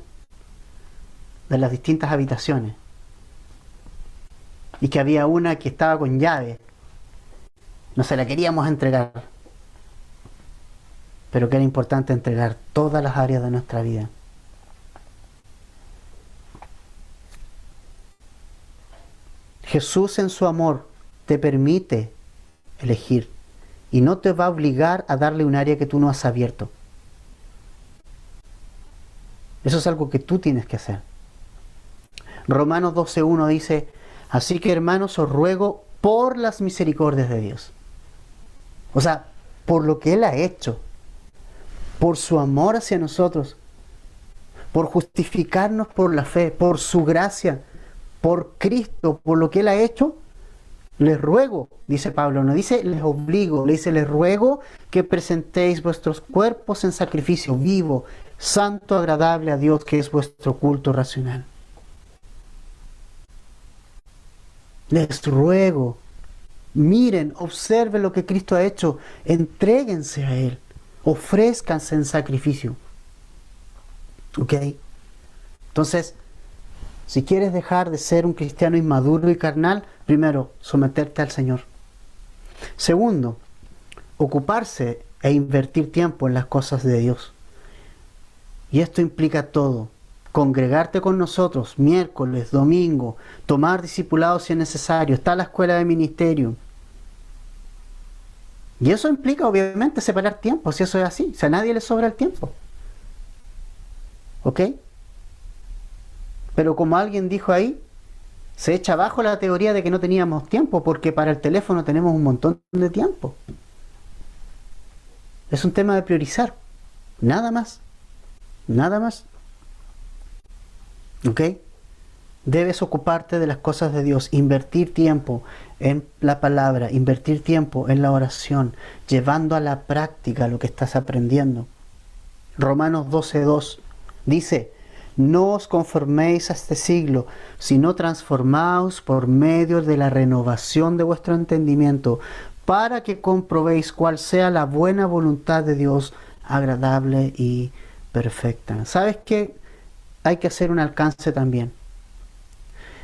De las distintas habitaciones. Y que había una que estaba con llave. No se la queríamos entregar. Pero que era importante entregar todas las áreas de nuestra vida. Jesús en su amor te permite elegir y no te va a obligar a darle un área que tú no has abierto. Eso es algo que tú tienes que hacer. Romanos 12:1 dice, así que hermanos os ruego por las misericordias de Dios. O sea, por lo que Él ha hecho, por su amor hacia nosotros, por justificarnos por la fe, por su gracia, por Cristo, por lo que Él ha hecho, les ruego, dice Pablo, no dice les obligo, le dice les ruego que presentéis vuestros cuerpos en sacrificio vivo, santo, agradable a Dios, que es vuestro culto racional. Les ruego, miren, observen lo que Cristo ha hecho, entréguense a Él, ofrézcanse en sacrificio. ¿Ok? Entonces, si quieres dejar de ser un cristiano inmaduro y carnal, primero, someterte al Señor. Segundo, ocuparse e invertir tiempo en las cosas de Dios. Y esto implica todo. Congregarte con nosotros miércoles, domingo, tomar discipulados si es necesario, está la escuela de ministerio. Y eso implica obviamente separar tiempo, si eso es así. Si a nadie le sobra el tiempo. ¿Ok? Pero como alguien dijo ahí, se echa abajo la teoría de que no teníamos tiempo, porque para el teléfono tenemos un montón de tiempo. Es un tema de priorizar. Nada más. Nada más. ¿Ok? Debes ocuparte de las cosas de Dios, invertir tiempo en la palabra, invertir tiempo en la oración, llevando a la práctica lo que estás aprendiendo. Romanos 12:2 dice, no os conforméis a este siglo, sino transformaos por medio de la renovación de vuestro entendimiento, para que comprobéis cuál sea la buena voluntad de Dios, agradable y perfecta. ¿Sabes qué? Hay que hacer un alcance también.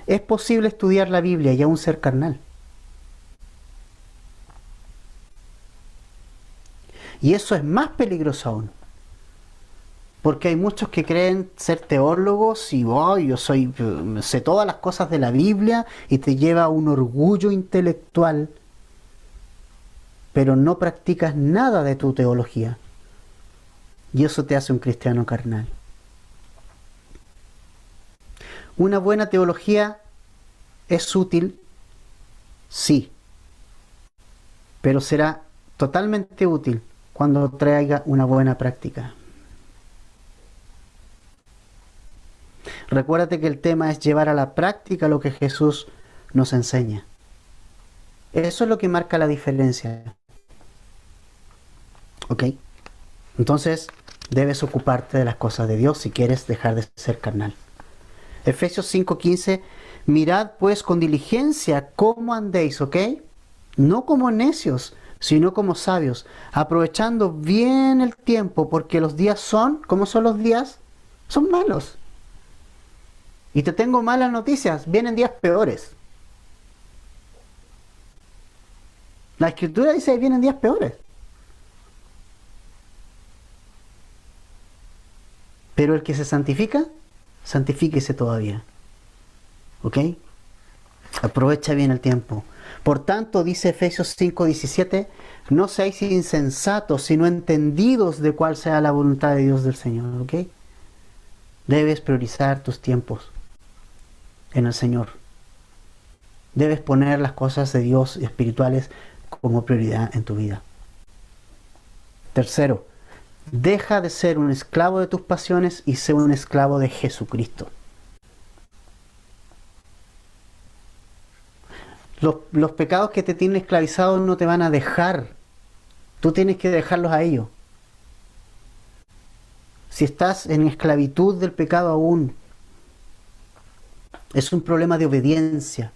Es posible estudiar la Biblia y aún ser carnal. Y eso es más peligroso aún. Porque hay muchos que creen ser teólogos y yo sé todas las cosas de la Biblia y te lleva a un orgullo intelectual, pero no practicas nada de tu teología. Y eso te hace un cristiano carnal. ¿Una buena teología es útil? Sí, pero será totalmente útil cuando traiga una buena práctica. Recuérdate que el tema es llevar a la práctica lo que Jesús nos enseña. Eso es lo que marca la diferencia. ¿Ok? Entonces, debes ocuparte de las cosas de Dios si quieres dejar de ser carnal. Efesios 5:15, mirad pues con diligencia cómo andéis, ¿ok? No como necios, sino como sabios, aprovechando bien el tiempo, porque los días son, ¿cómo son los días? Son malos. Y te tengo malas noticias, vienen días peores. La Escritura dice que vienen días peores. Pero el que se santifica, santifíquese todavía. ¿Ok? Aprovecha bien el tiempo. Por tanto, dice Efesios 5:17, no seáis insensatos, sino entendidos de cuál sea la voluntad de Dios del Señor. ¿Ok? Debes priorizar tus tiempos en el Señor. Debes poner las cosas de Dios espirituales como prioridad en tu vida. Tercero, deja de ser un esclavo de tus pasiones y sé un esclavo de Jesucristo. Los pecados que te tienen esclavizado no te van a dejar. Tú tienes que dejarlos a ellos. Si estás en esclavitud del pecado aún, es un problema de obediencia.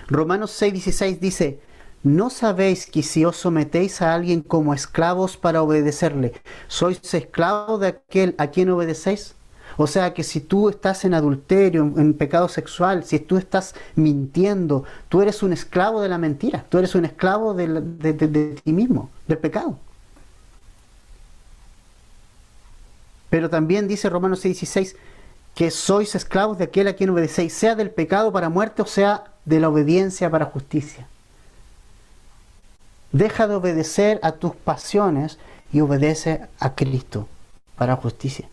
Romanos 6:16 dice, ¿no sabéis que si os sometéis a alguien como esclavos para obedecerle, sois esclavos de aquel a quien obedecéis? O sea que si tú estás en adulterio, en pecado sexual, si tú estás mintiendo, tú eres un esclavo de la mentira, tú eres un esclavo de ti mismo, del pecado. Pero también dice Romanos 6:16 que sois esclavos de aquel a quien obedecéis, sea del pecado para muerte o sea de la obediencia para justicia. Deja de obedecer a tus pasiones y obedece a Cristo para justicia.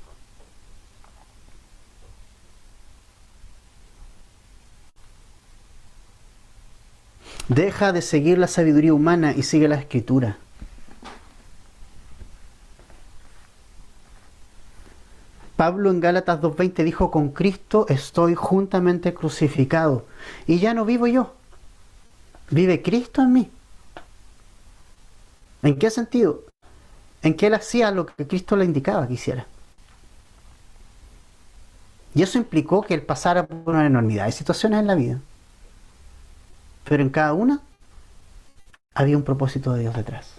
Deja de seguir la sabiduría humana y sigue la Escritura. Pablo en Gálatas 2:20 dijo, con Cristo estoy juntamente crucificado. Y ya no vivo yo. Vive Cristo en mí. ¿En qué sentido? En que él hacía lo que Cristo le indicaba que hiciera. Y eso implicó que él pasara por una enormidad de situaciones en la vida. Pero en cada una había un propósito de Dios detrás.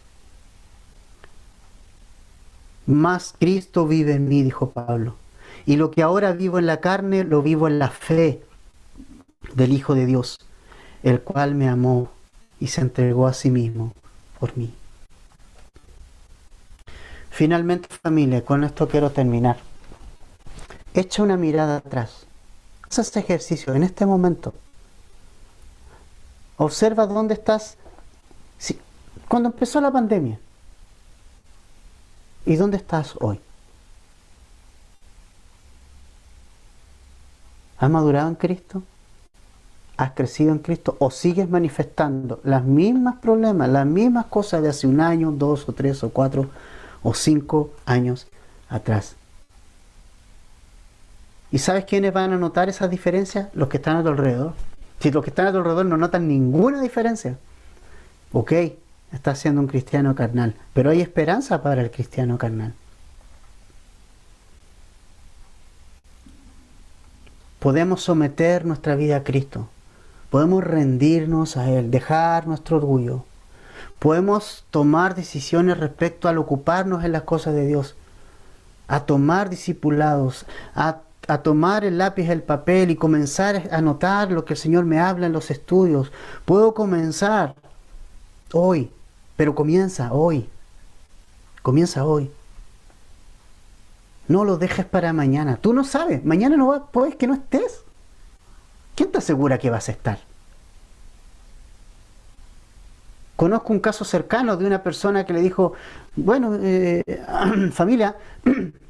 Más Cristo vive en mí, dijo Pablo. Y lo que ahora vivo en la carne, lo vivo en la fe del Hijo de Dios, el cual me amó y se entregó a sí mismo por mí. Finalmente, familia, con esto quiero terminar. Echa una mirada atrás. Haz este ejercicio en este momento. Observa dónde estás cuando empezó la pandemia. ¿Y dónde estás hoy? ¿Has madurado en Cristo? ¿Has crecido en Cristo? ¿O sigues manifestando los mismos problemas, las mismas cosas de hace un año, 2 o 3 o 4 o 5 años atrás? ¿Y sabes quiénes van a notar esas diferencias? Los que están a tu alrededor. Si los que están a tu alrededor no notan ninguna diferencia, ok, estás siendo un cristiano carnal, pero hay esperanza para el cristiano carnal. Podemos someter nuestra vida a Cristo, podemos rendirnos a Él, dejar nuestro orgullo, Podemos tomar decisiones respecto al ocuparnos en las cosas de Dios, a tomar discipulados, a tomar el lápiz, el papel y comenzar a anotar lo que el Señor me habla en los estudios. Puedo comenzar hoy, pero comienza hoy. Comienza hoy. No lo dejes para mañana. Tú no sabes, mañana no va, puedes que no estés. ¿Quién te asegura que vas a estar? Conozco un caso cercano de una persona que le dijo, bueno, familia,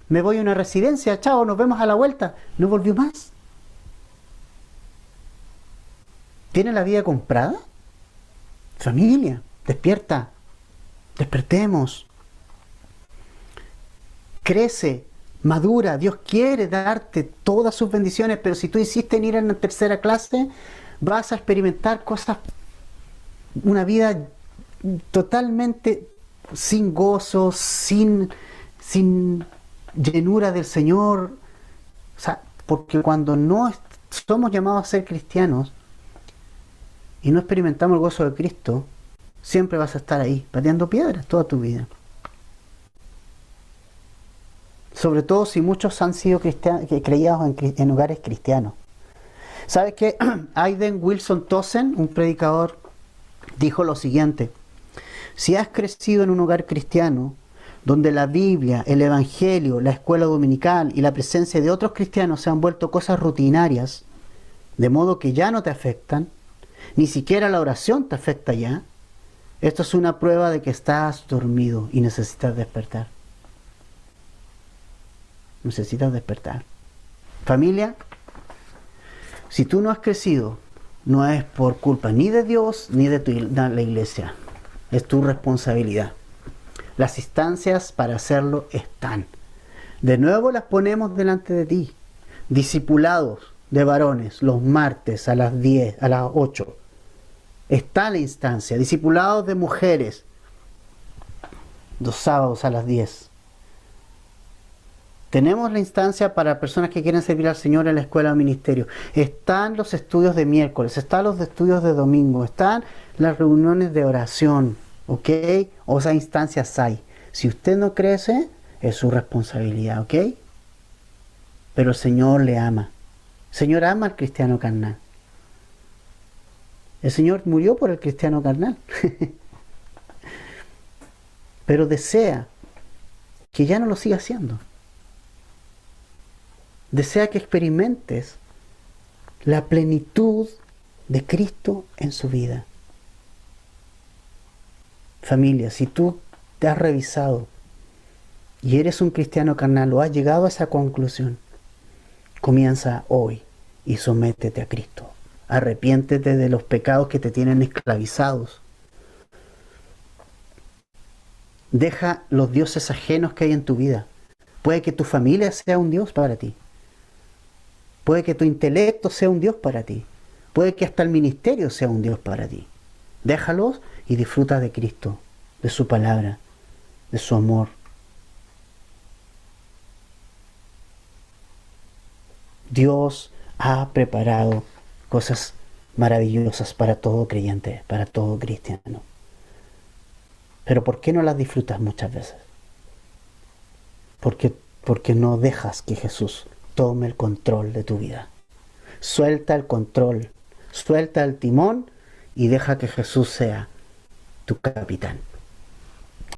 me voy a una residencia, chao, nos vemos a la vuelta. No volvió más. ¿Tiene la vida comprada? Familia, despierta, despertemos. Crece, madura, Dios quiere darte todas sus bendiciones, pero si tú insistes en ir en la tercera clase, vas a experimentar cosas, una vida totalmente sin gozo, sin llenura del Señor. O sea, porque cuando no somos llamados a ser cristianos y no experimentamos el gozo de Cristo, siempre vas a estar ahí, pateando piedras toda tu vida. Sobre todo si muchos han sido criados en hogares cristianos. ¿Sabes qué? Aiden Wilson Tossen, un predicador, dijo lo siguiente: si has crecido en un hogar cristiano, donde la Biblia, el Evangelio, la escuela dominical y la presencia de otros cristianos se han vuelto cosas rutinarias, de modo que ya no te afectan, ni siquiera la oración te afecta ya, esto es una prueba de que estás dormido y necesitas despertar. Necesitas despertar. Familia, si tú no has crecido, no es por culpa ni de Dios ni de la iglesia. Es tu responsabilidad. Las instancias para hacerlo están. De nuevo las ponemos delante de ti. Discipulados de varones los martes a las 10, a las 8. Está la instancia. Discipulados de mujeres los sábados a las 10. Tenemos la instancia para personas que quieren servir al Señor en la escuela de ministerio. Están los estudios de miércoles, están los estudios de domingo, están las reuniones de oración, ¿ok? O esas instancias hay. Si usted no crece, es su responsabilidad, ¿ok? Pero el Señor le ama. El Señor ama al cristiano carnal. El Señor murió por el cristiano carnal. Pero desea que ya no lo siga haciendo. Desea que experimentes la plenitud de Cristo en su vida. Familia, si tú te has revisado y eres un cristiano carnal o has llegado a esa conclusión, comienza hoy y sométete a Cristo. Arrepiéntete de los pecados que te tienen esclavizados. Deja los dioses ajenos que hay en tu vida. Puede que tu familia sea un Dios para ti. Puede que tu intelecto sea un Dios para ti. Puede que hasta el ministerio sea un Dios para ti. Déjalos y disfruta de Cristo, de su palabra, de su amor. Dios ha preparado cosas maravillosas para todo creyente, para todo cristiano. Pero ¿por qué no las disfrutas muchas veces? Porque no dejas que Jesús tome el control de tu vida. Suelta el control, suelta el timón y deja que Jesús sea tu capitán.